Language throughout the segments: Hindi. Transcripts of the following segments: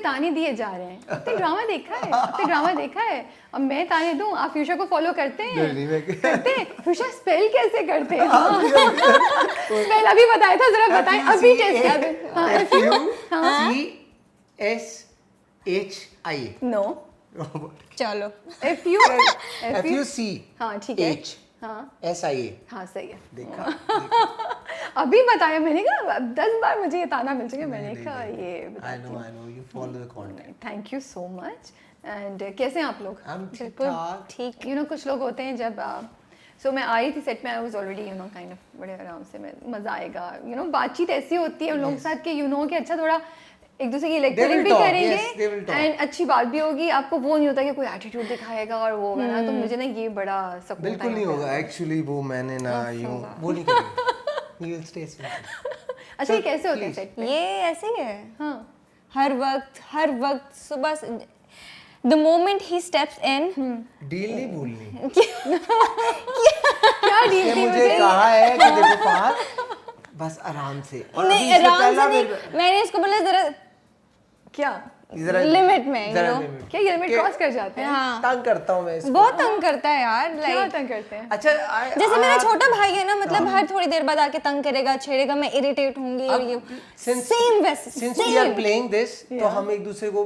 ताने दिए जा रहे हैं। आपने ड्रामा देखा है? आपने ड्रामा देखा है? अब मैं ताने दूं, आप फ्यूशा को फॉलो करते हैं? करते हैं? फ्यूशा स्पेल कैसे करते हैं? स्पेल अभी बताया था, जरा बताएं अभी टेस्ट। FUCSHI नो चलो FUC हाँ ठीक है, H हाँ SIA हाँ सही है। देखा अभी बताया मैंने कहा 10 बार मुझे ये ताना मिल चुका है, मैंने कहा ये I know you follow the content thank you so much. And कैसे हैं आप लोग? हम ठीक। यू नो कुछ लोग होते हैं जब सो मैं आई थी सेट में, I was already you know kind of बड़े आराम से, मैं मजा आएगा, यू नो बातचीत ऐसी होती है उन लोगों के साथ कि यू नो कि अच्छा थोड़ा एक दूसरे की लेक्चरिंग भी करेंगे एंड अच्छी बात भी होगी। आपको वो नहीं होता कि कोई एटीट्यूड दिखाएगा और वो होगा ना, तो मुझे ना ये बड़ा सकून बिल्कुल नहीं होगा एक्चुअली। वो मैंने ना यूं वो नहीं करेंगे। You will stay simple। अच्छा ये कैसे होता है सेट पे? ये ऐसे ही है। हाँ हर वक्त सुबह the moment he steps in deal नहीं भूलनी। क्या डील थी? मुझे कहा है कि देखो फहद बस आराम से, और नहीं आराम से नहीं, मैंने इसको बोला जरा क्या लिमिट में, जरा क्या ये लिमिट क्रॉस कर जाते हैं? हाँ तंग करता हूँ मैं इसको। बहुत तंग करता है यार, क्या लाइक तंग करते हैं? अच्छा जैसे मेरा छोटा भाई है ना, मतलब हर थोड़ी देर बाद आके तंग करेगा, छेड़ेगा, मैं इरिटेट होंगी और ये सेम वैसे since we are playing this, तो हम एक दूसरे को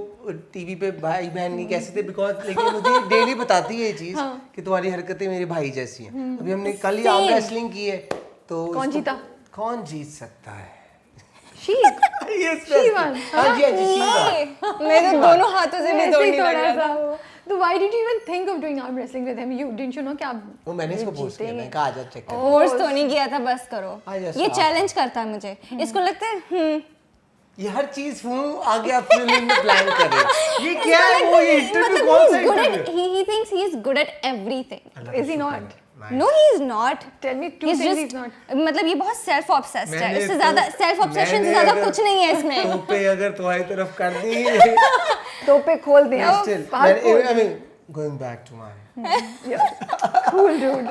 टीवी पे भाई बहन नहीं कह सकते बिकॉज, लेकिन मुझे डेली बताती है ये चीज कि तुम्हारी हरकतें मेरे भाई जैसी हैं। अभी हमने कल ही आर्म रेसलिंग की है, तो कौन जीता? कौन जीत सकता है? शी हाँ जी मैं तो दोनों हाथों से भी दौड़ने लग रहा था। तो why did you even think of doing arm wrestling with him? You didn't you know कि आप वो मैंने इसको पोस्ट किया, मैंने कहा आजा चेक कर। फोर्स तो नहीं किया था, बस करो। आजा ये चैलेंज करता है मुझे, इसको लगता है ये हर चीज हूँ आगे आप फिल्म में प्लान करें। ये क्या है? वो ये इंटरव्यू कौन सा interview? he thinks he is good at everything. is he not? No, he is not. Tell me two things he's not. मतलब ये बहुत सेल्फ ऑब्सेस्ड है, मैंने इससे ज्यादा सेल्फ ऑब्सेशन से ज्यादा कुछ नहीं है इसमें। टोपे अगर तुम्हारी तरफ कर दी तो पे खोल दिया। still I mean going back to my Cool dude.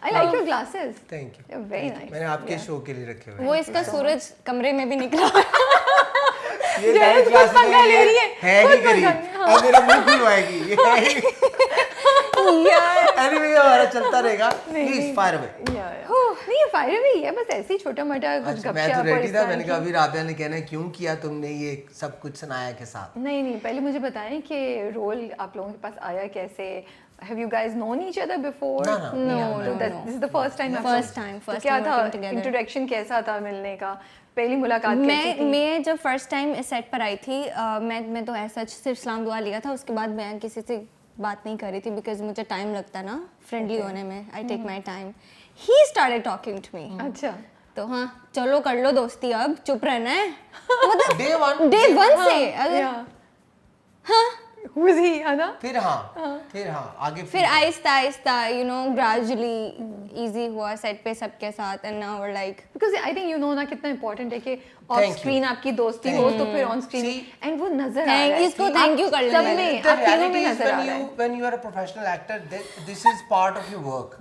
I like your glasses. thank you They're very nice. मैंने आपके शो के लिए रखे हुए वो इसका सूरज कमरे में भी निकला। ये नए क्लास में पंगा ले रही है, है ही गरीब, अब मेरा मुंह खुलवाएगी ये है ही। Anyway हमारा चलता रहेगा, प्लीज फायर अवे। नहीं ये फायर भी है, बस ऐसे ही छोटा मोटा कुछ गपशप। मैं तो रेडी था, मैंने कहा अभी राबिया ने कहना है क्यों किया तुमने ये सब कुछ सनाया के साथ। नहीं पहले मुझे बताएं कि रोल आप लोगों के पास आया कैसे? Have you guys known each other before? No. This is the first time. First time क्या था working together. इंट्रोडक्शन कैसा था मिलने का? पहली मुलाकात कैसी थी? मैं जब फर्स्ट टाइम इस सेट पर आई थी, मैं तो ऐसा सिर्फ सलाम दुआ लिया था, उसके बाद मैं किसी से बात नहीं कर रही थी बिकॉज मुझे टाइम लगता ना फ्रेंडली होने में। I take my time. He started talking to me. अच्छा तो हाँ चलो कर लो दोस्ती, अब चुप रहना है। मतलब डे वन से अगर हाँ Who is he? है ना? फिर हाँ आगे फिर आहिस्ता यू नो ग्रेजुअली इजी हुआ सेट पे सबके साथ, and now we like Because I think you know ना कितना important है कि ऑफ स्क्रीन आपकी दोस्ती हो तो फिर ऑन स्क्रीन एंड वो नजर आ रहा है। इसको थैंक यू कर सब लेना। में आप तीनों में नजर आ रहा है। when you are a professional actor, this is part of your work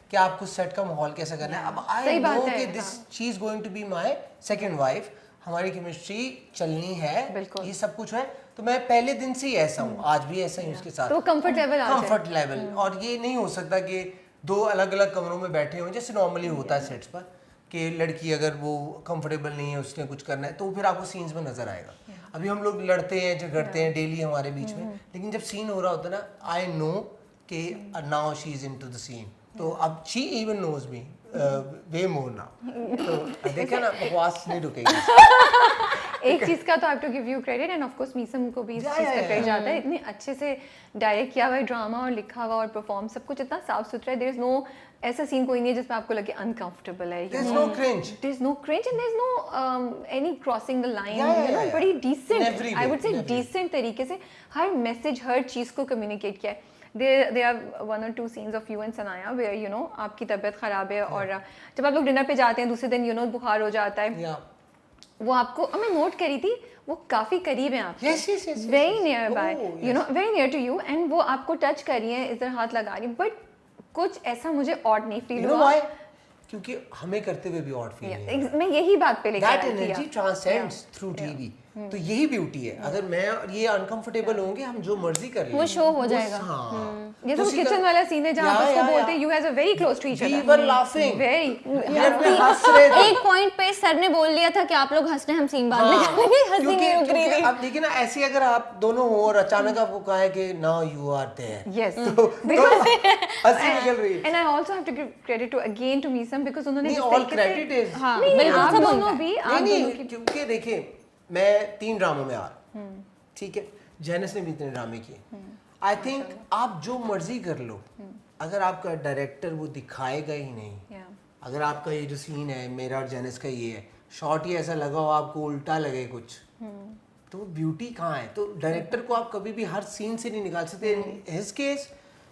कि आपको सेट का माहौल कैसा करना है। अब आई नो कि this she is going to be my second wife, हमारी केमिस्ट्री चलनी है, ये सब कुछ है, तो मैं पहले दिन से ही ऐसा हूँ, आज भी ऐसा ही उसके साथ। तो कंफर्ट लेवल कंफर्ट लेवल, और ये नहीं हो सकता कि दो अलग अलग कमरों में बैठे हों जैसे नॉर्मली होता है सेट्स पर, कि लड़की अगर वो कंफर्टेबल नहीं है, उसने कुछ करना है, तो फिर आपको सीन्स में नजर आएगा। अभी हम लोग लड़ते हैं झगड़ते हैं डेली हमारे बीच में, लेकिन जब सीन हो रहा होता है ना, आई नो कि now she is into the scene, तो अब she even knows me way more now. तो देखा ना, बकवास नहीं रुकेगी। एक चीज का तो I have to give you credit, and of course Meesam को भी इस चीज का क्रेडिट जाता है। इतने अच्छे से डायरेक्ट किया हुआ है ड्रामा, और लिखा हुआ और परफॉर्म सब कुछ इतना साफ सुथरा है। देयर इज नो ऐसा सीन कोई नहीं है जिसमें आपको लगे अनकंफर्टेबल है। There's no cringe. There's no cringe and there's no any crossing the line. You know, बड़ी decent, I would say decent तरीके से हर मैसेज हर चीज को कम्युनिकेट किया है। There are 1 or 2 scenes of you and Sanaya where you know आपकी तबीयत खराब है और जब आप लोग डिनर पे जाते हैं दूसरे दिन you know बुखार हो जाता है, वो आपको मैं नोट करी थी, वो काफी करीब है आपके, very nearby, you know, very near to you, and वो आपको टच कर रही है, इधर हाथ लगा रही है, बट कुछ ऐसा मुझे ऑड नहीं फील हुआ क्योंकि हमें करते हुए भी ऑड फील नहीं। मैं यही बात पे लेकर आई थी। That energy transcends through TV. तो यही ब्यूटी है। अगर मैं और ये अनकंफर्टेबल होंगे, हम जो मर्जी कर लें, वो शो हो जाएगा। हाँ, ये तो किचन वाला सीन है जहाँ उसको बोलते हैं you guys are very close to each other. We were laughing. Very. हंस रहे थे। एक पॉइंट पे सर ने बोल दिया था कि आप लोग हंस रहे हैं, हम सीन बाद में करेंगे, हंसी नहीं रुक रही थी। अब देखिए ना, ऐसे अगर आप दोनों हो और अचानक आपको कहा है कि now you are there, Yes. तो हंसी निकल रही है। And I also have to give credit to again to Meesam because उन्होंने नहीं, जिस all तरीके credit से is हाँ, नहीं बिल्कुल आप सब दोनों उनका। भी आप दोनों नहीं, की क्योंकि देखिए मैं 3 ड्रामों में आ रहा हूँ, ठीक है, जेनिस ने भी इतने ड्रामे किए। आई थिंक आप जो मर्जी कर लो, अगर आपका डायरेक्टर वो दिखाएगा ही नहीं, Yeah. अगर आपका ये जो सीन है मेरा और जेनिस का, ये है शॉट ही ऐसा लगा हो आपको उल्टा लगे कुछ, तो ब्यूटी कहाँ है? तो डायरेक्टर को आप कभी भी हर सीन से नहीं निकाल सकते। इन हिज केस,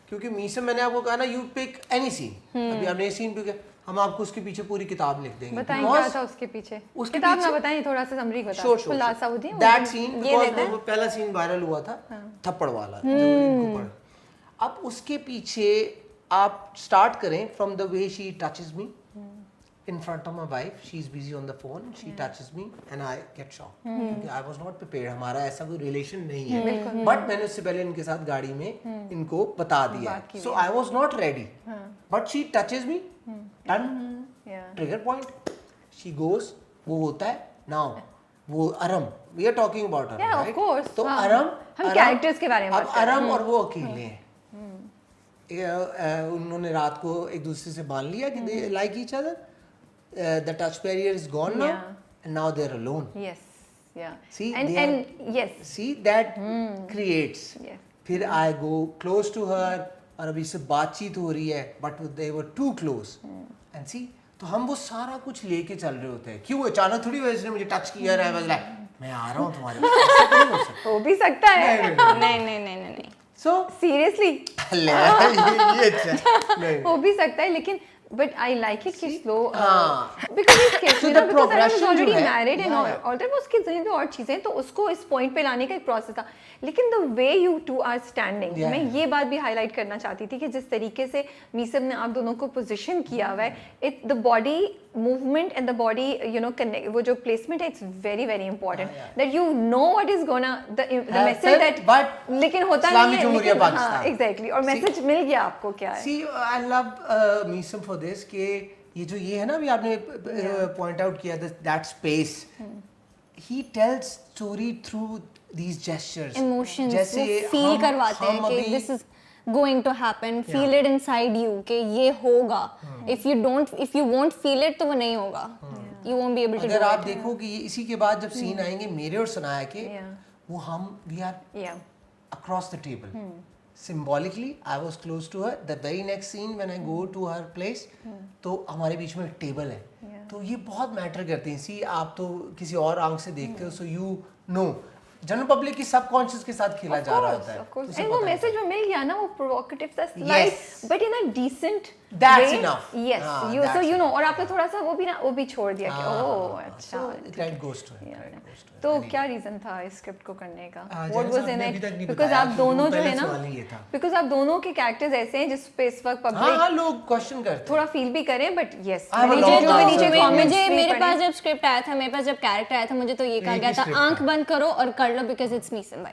क्योंकि मीसम मैंने आपको कहा ना, यू पिक एनी सीन, अभी आपने ये सीन पिक, हम आपको उसके पीछे पूरी किताब लिख देंगे। बताएं क्या था उसके पीछे? उसके किताब पीछे- ना बताएं, थोड़ा सा समरी बता। Sure, sure, खुलासा sure. हो दिया That scene, ये because देता है? वो पहला सीन वायरल हुआ था, थप्पड़ वाला, जो इनको पड़। अब उसके पीछे आप स्टार्ट करें from the way she touches me in front of my wife, she is busy on the phone, she touches me and I get shocked, क्योंकि I was not prepared, हमारा ऐसा कोई रिलेशन नहीं है, बट मैंने उससे पहले इनके साथ गाड़ी में इनको बता दिया, so I was not ready, but she touches me, done, Yeah. trigger point, she goes, वो होता है, now वो अरम, we are talking about अरम, Yeah, of right? courस, तो हाँ, अरम, हम characters के बारे में अब बात कर रहे हैं। अरम और वो अकेले हैं, उन्होंने रात को एक दूसरे से मान लिया कि they like each other, the touch barrier is gone now, Yeah. and now they're alone. Yes. Yeah. See, and they are- and yes. See that creates. Yes. फिर I go close to her और अभी से बातचीत हो रही है, but they were too close. And see, तो हम वो सारा कुछ लेके चल रहे होते हैं। क्यों अचानक थोड़ी वजह से मुझे टच किया रहा है, बदला मैं आ रहा हूँ तुम्हारे पास, ऐसा तो नहीं हो सकता। हो भी सकता है। नहीं नहीं नहीं नहीं नहीं। So Seriously. ये अच्छा नहीं। हो भी सकता है, लेकिन but I like it कि slow हाँ। because he's kids, So you know, the because I was progression already जो है, married and yeah, all that, उसके ज़हन में और चीज़ें, तो उसको इस point पे लाने का एक process था, लेकिन the way you two are standing, Yeah. मैं ये बात भी highlight करना चाहती थी कि जिस तरीके से मीसम ने आप दोनों को position किया हुआ है, the body movement and the body, you know, connect, वो जो placement है, it's very very important, yeah. that you know what is gonna the message Happen, that, but लेकिन होता इस्लामी नहीं है, जमहूरिया लेकिन हाँ पाकिस्तान। exactly, और message मिल गया आपको क्या है? See, I love Meesam for this कि ये जो ये है ना, अभी आपने point out किया that space, he tells story through these gestures, emotions जैसे वो फील हम- करवाते हम हैं कि अभी- this is going to happen, feel it inside you कि ये होगा। If you won't feel it तो वो नहीं होगा, you won't be able to अगर डू आप इट। देखो कि ये इसी के बाद जब सीन आएंगे मेरे और सनाया के, Yeah. वो हम we are Yeah. across the table. Symbolically, I was close to her. The very next scene when I go to her place, तो हमारे बीच में एक टेबल है, तो ये बहुत मैटर करते हैं। सी आप तो किसी और आंख से देखते हो, so you know general public की सबकॉन्शियस के साथ खेला जा रहा होता है, Of course. उसे And वो पता message जो मिल गया ना, वो provocative सा slight, Yes. but in a decent That's way. enough. Yes. हाँ, You so that's you know, और आपने थोड़ा सा वो भी ना, वो भी छोड़ दिया कि ओह अच्छा। that goes to it. Yeah. That goes to it. तो क्या रीजन था इस स्क्रिप्ट को करने का? हाँ, What जैसा was in आपने it? अभी तक नहीं Because बताया, आप दोनों जो पहला है ना, सवाल ही ये था। because आप दोनों के कैरेक्टर्स ऐसे हैं जिस पे इस वक्त हाँ पब्लिक हाँ लोग क्वेश्चन करते हैं। थोड़ा फील भी करें, but yes I have a मुझे long जो answer. नीचे मुझे- comments मुझे भी मेरे पढ़े। पास जब स्क्रिप्ट आया था, मेरे पास जब कैरेक्टर आया था, मुझे तो ये कहा एक गया ही था script आंख था। बंद करो और कर लो बिकॉज इट्स मीसम भाई।